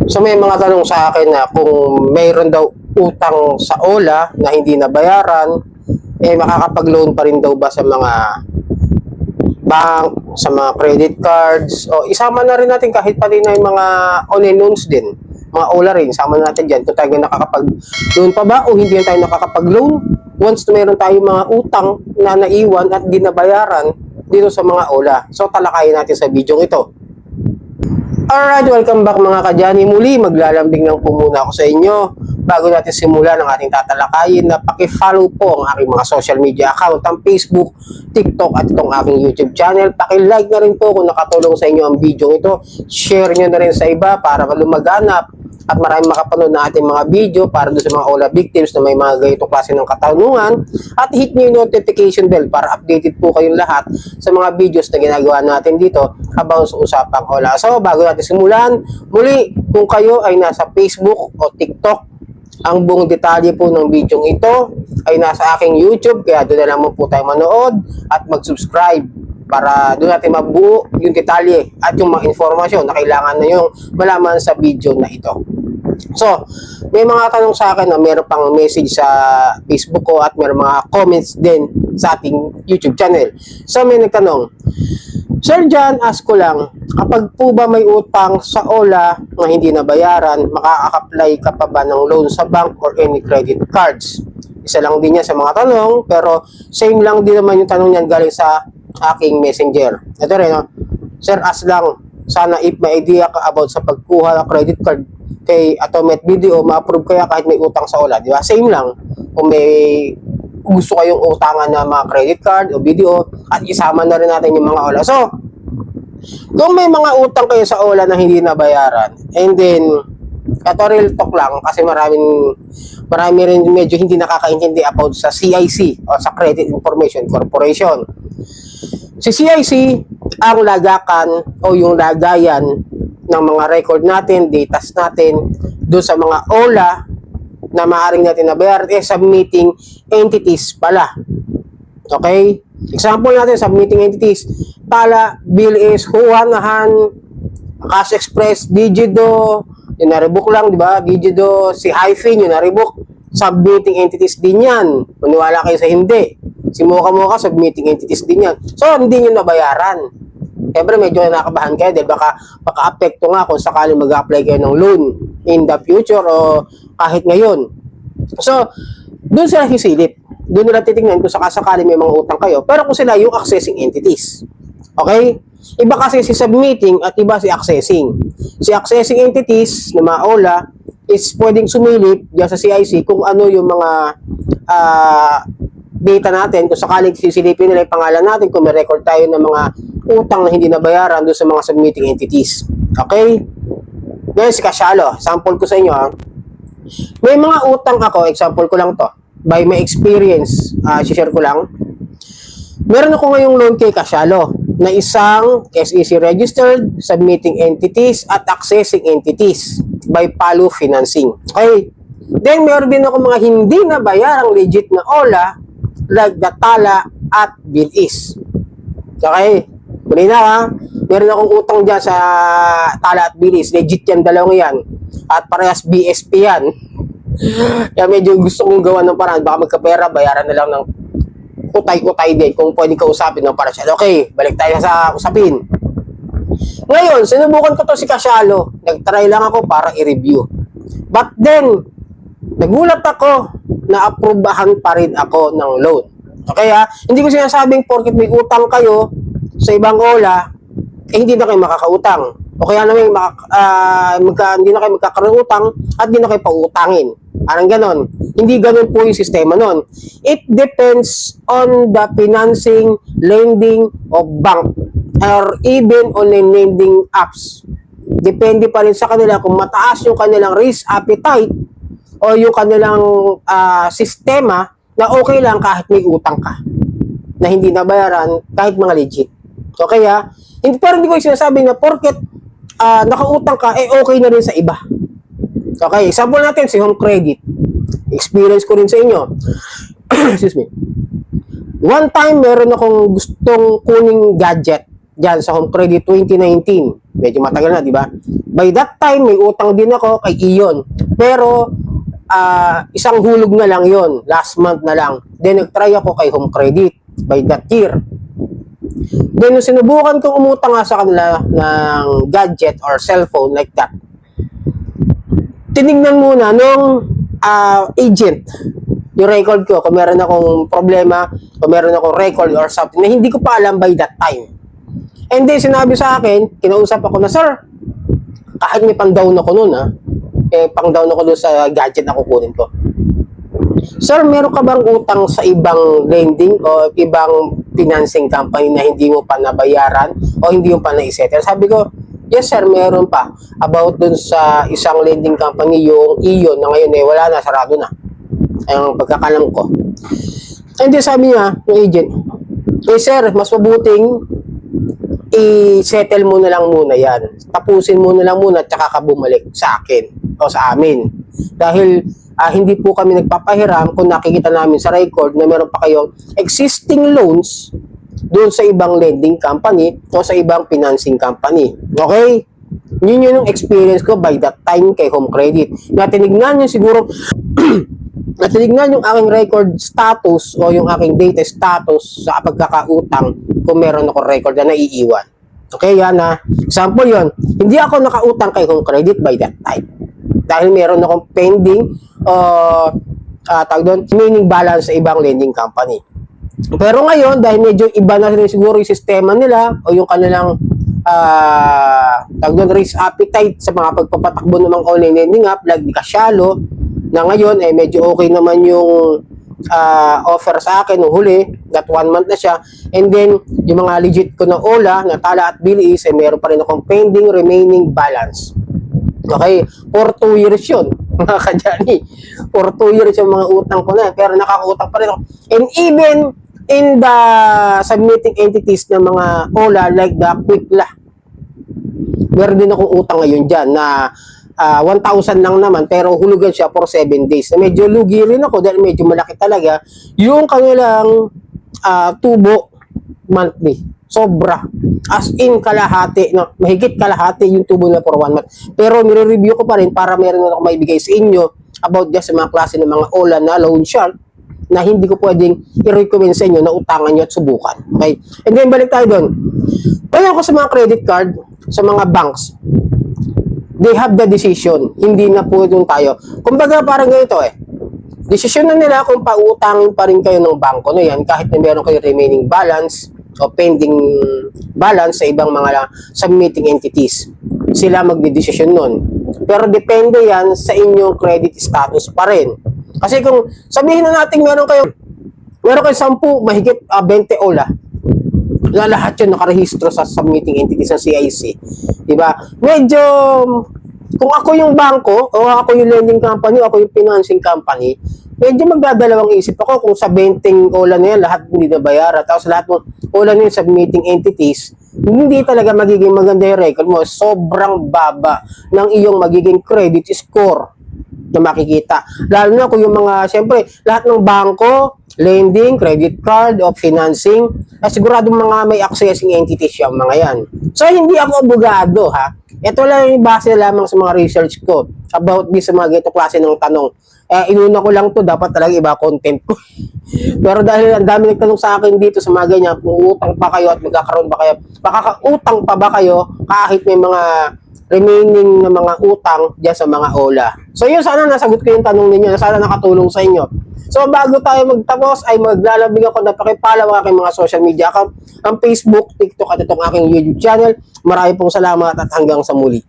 So may mga tanong sa akin na kung mayroon daw utang sa OLA na hindi nabayaran, makakapag-loan pa rin daw ba sa mga bank, sa mga credit cards, o isama na rin natin kahit pati na yung mga online loans din, mga OLA rin, isama na natin dyan kung tayo nakakapag-loan pa ba o hindi tayo nakakapag-loan once na mayroon tayo mga utang na naiwan at di nabayaran dito sa mga OLA. So talakayin natin sa video ito. Alright, welcome back mga kadyani. Muli, maglalambing lang po muna ako sa inyo. Bago natin simulan ang ating tatalakayin, na paki-follow po ang aking mga social media account, ang Facebook, TikTok at itong aking YouTube channel. Paki-like na rin po kung nakatulong sa inyo ang video ito. Share nyo na rin sa iba para lumaganap at maraming makapanood na ating mga video para doon sa mga OLA victims na may mga ganitong klase ng katanungan. At hit nyo yung notification bell para updated po kayong lahat sa mga videos na ginagawa natin dito about sa usapang OLA. So, bago natin simulan, muli, kung kayo ay nasa Facebook o TikTok, ang buong detalye po ng video ito ay nasa aking YouTube, kaya doon na naman po tayo manood at mag-subscribe para doon natin mabuo yung detalye at yung mga informasyon na kailangan na yung malaman sa video na ito. So, may mga tanong sa akin na meron pang message sa Facebook ko at meron mga comments din sa ating YouTube channel. So, may nagtanong, Sir John, ask ko lang, kapag po ba may utang sa OLA na hindi nabayaran, makaka-apply ka pa ba ng loan sa bank or any credit cards? Isa lang din yan sa mga tanong, pero same lang din naman yung tanong niyan galing sa aking messenger. Ito rin, no? Sir, ask lang, sana if may idea ka about sa pagkuha ng credit card kay Atomet Video, ma-approve kaya kahit may utang sa OLA, di ba? Same lang. Kung may gusto kayong utangan na mga credit card o video, at isama na rin natin yung mga OLA. So, kung may mga utang kayo sa OLA na hindi nabayaran, and then, ito real talk lang, kasi marami rin medyo hindi nakakaintindi about sa CIC o sa Credit Information Corporation. Si CIC, ang lagakan o yung lagayan ng mga record natin, datas natin, doon sa mga OLA na maaaring natin nabayaran, submitting entities pala. Okay? Example natin, submitting entities. Pala, bill is Huanahan, Cash Express, Digido, yung na-rebook lang, di ba? Digido, si Hyphen, yung na-rebook. Submitting entities din yan. Maniwala kayo sa hindi. Si Mocha, submitting entities din yan. So, hindi nyo nabayaran. Siyempre, medyo nakabahan kayo dahil baka apekto nga kung sakaling mag-apply kayo ng loan in the future o kahit ngayon. So, doon sila sisilip. Doon nila titignan kung sakaling may mga utang kayo. Pero kung sila yung accessing entities. Okay? Iba kasi si submitting at iba si accessing. Si accessing entities na mga OLA is pwedeng sumilip dyan sa CIC kung ano yung mga data natin, kung sakaling sisilipin nila yung pangalan natin, kung may record tayo ng mga utang na hindi nabayaran doon sa mga submitting entities. Okay? Ngayon si Kasyalo, sample ko sa inyo ha. May mga utang ako, example ko lang to, by my experience, share ko lang. Meron ako ngayong loan kay Kasyalo na isang SEC registered, submitting entities at accessing entities by Palu Financing. Okay? Then meron din ako mga hindi nabayarang legit na OLA like the Tala at Bilis. Okay? Muli na ha, meron akong utang dyan sa Tala at Bilis. Legit yan, dalawang yan. At parehas BSP yan. Kaya medyo gusto kong gawa ng paraan. Baka magkapera, bayaran na lang ng utay-utay din kung pwede kausapin ng parasyan. Okay, balik tayo sa usapin. Ngayon, sinubukan ko to si Kasyalo. Nag-try lang ako para i-review. But then, nagulat ako na aprobahan pa rin ako ng loan. Okay ha? Hindi ko sinasabing porket may utang kayo sa ibang OLA, hindi na kayo makakautang. O kaya naman hindi na kayo magkakaroon utang at hindi na kayo pautangin. Parang ganon. Hindi ganon po yung sistema nun. It depends on the financing, lending of bank or even on the lending apps. Depende pa rin sa kanila kung mataas yung kanilang risk appetite o yung kanilang sistema na okay lang kahit may utang ka na hindi nabayaran kahit mga legit. Okay ha? Pero hindi ko sinasabi na porket nakautang ka, okay na rin sa iba. Okay, example natin si Home Credit. Experience ko rin sa inyo. Excuse me. One time, meron akong gustong kuning gadget dyan sa Home Credit 2019. Medyo matagal na, di ba? By that time, may utang din ako kay Ion. Pero, isang hulog na lang yon, last month na lang. Then, nag-try ako kay Home Credit by that year. Then, nung sinubukan kong umutang nga sa kanila ng gadget or cellphone like that, tinignan muna nung agent yung record ko, kung meron akong problema, kung meron akong record or something na hindi ko pa alam by that time. And then, sinabi sa akin, kinausap ako na, sir, kahit may pang-down ako nun, pang-down ako dun sa gadget na kukunin ko. Sir, meron ka bang utang sa ibang lending o ibang financing company na hindi mo pa nabayaran o hindi mo pa na-settle? Sabi ko, yes sir, meron pa. About dun sa isang lending company, yung Ion, na ngayon wala na, sarado na. Ang pagkakalam ko. And then sabi niya, yung agent, sir, mas mabuting i-settle mo na lang muna yan. Tapusin mo na lang muna at saka ka bumalik sa akin o sa amin. Dahil hindi po kami nagpapahiram kung nakikita namin sa record na meron pa kayong existing loans doon sa ibang lending company o sa ibang financing company. Okay? Yun yung experience ko by that time kay Home Credit. Natinignan nyo siguro natinignan yung aking record status o yung aking data status sa pagkakautang kung meron ako record na naiiwan. Okay, yan na. Example yon. Hindi ako nakautang kay Home Credit by that time. Dahil meron akong pending tawag doon, remaining balance sa ibang lending company. Pero ngayon, dahil medyo iba na rin siguro yung sistema nila o yung kanilang tawag doon, risk appetite sa mga pagpapatakbo ng mga online lending app like di Kasyalo, na ngayon medyo okay naman yung offer sa akin nung huli, that 1 month na siya. And then yung mga legit ko na Ola, na Tala at Bilis, meron pa rin akong pending remaining balance. Okay, for 2 years yun, mga kadyani. For 2 years yung mga utang ko na, pero nakakautang pa rin ako. And even in the submitting entities ng mga Ola like the Quickla, meron din akong utang ngayon dyan na 1,000 lang naman, pero hulugan siya for 7 days. Medyo lugi rin ako dahil medyo malaki talaga yung kanilang tubo monthly. Sobra. As in kalahati, no, mahigit kalahati yung tubo na for 1 month. Pero nire-review ko pa rin para meron ako maibigay sa inyo about just sa mga klase ng mga Ola na loan shark na hindi ko pwedeng i-recommend sa inyo na utangan nyo at subukan. Okay? And then balik tayo doon. Kaya ako sa mga credit card, sa mga banks, they have the decision. Hindi na po doon tayo. Kumbaga parang ganito Decision na nila kung pautangin pa rin kayo ng bangko na yan kahit na meron kayo remaining balance o pending balance sa ibang mga submitting entities. Sila magdidesisyon nun. Pero depende yan sa inyong credit status pa rin. Kasi kung sabihin na natin meron kayo 10, mahigit 20 Ola, na lahat yun nakarehistro sa submitting entity sa CIC. Diba? Medyo, kung ako yung bangko, o ako yung lending company, o ako yung financing company, medyo magdadalawang isip ako kung sa 20 Ola na yan, lahat hindi na bayaran. Tapos lahat ng Ola na yun, submitting entities, hindi talaga magiging maganda yung record mo. Sobrang baba ng iyong magiging credit score na makikita. Lalo na kung yung mga, siyempre, lahat ng bangko, lending, credit card, o financing, siguradong mga may accessing entities yung mga yan. So, hindi ako abogado, ha? Ito lang yung base lamang sa mga research ko about this sa mga ganito klase ng tanong. Inuna ko lang to, dapat talaga iba content ko. Pero dahil ang dami nagtanong sa akin dito sa mga ganyan, kung utang pa kayo at magkakaroon ba kayo, makakautang pa ba kayo kahit may mga remaining na mga utang dyan sa mga Ola. So yun, sana nasagot ko yung tanong ninyo, sana nakatulong sa inyo. So bago tayo magtapos ay maglalabing ako na pakipalaw ang aking mga social media account, ang Facebook, TikTok at itong aking YouTube channel. Marami pong salamat at hanggang sa muli.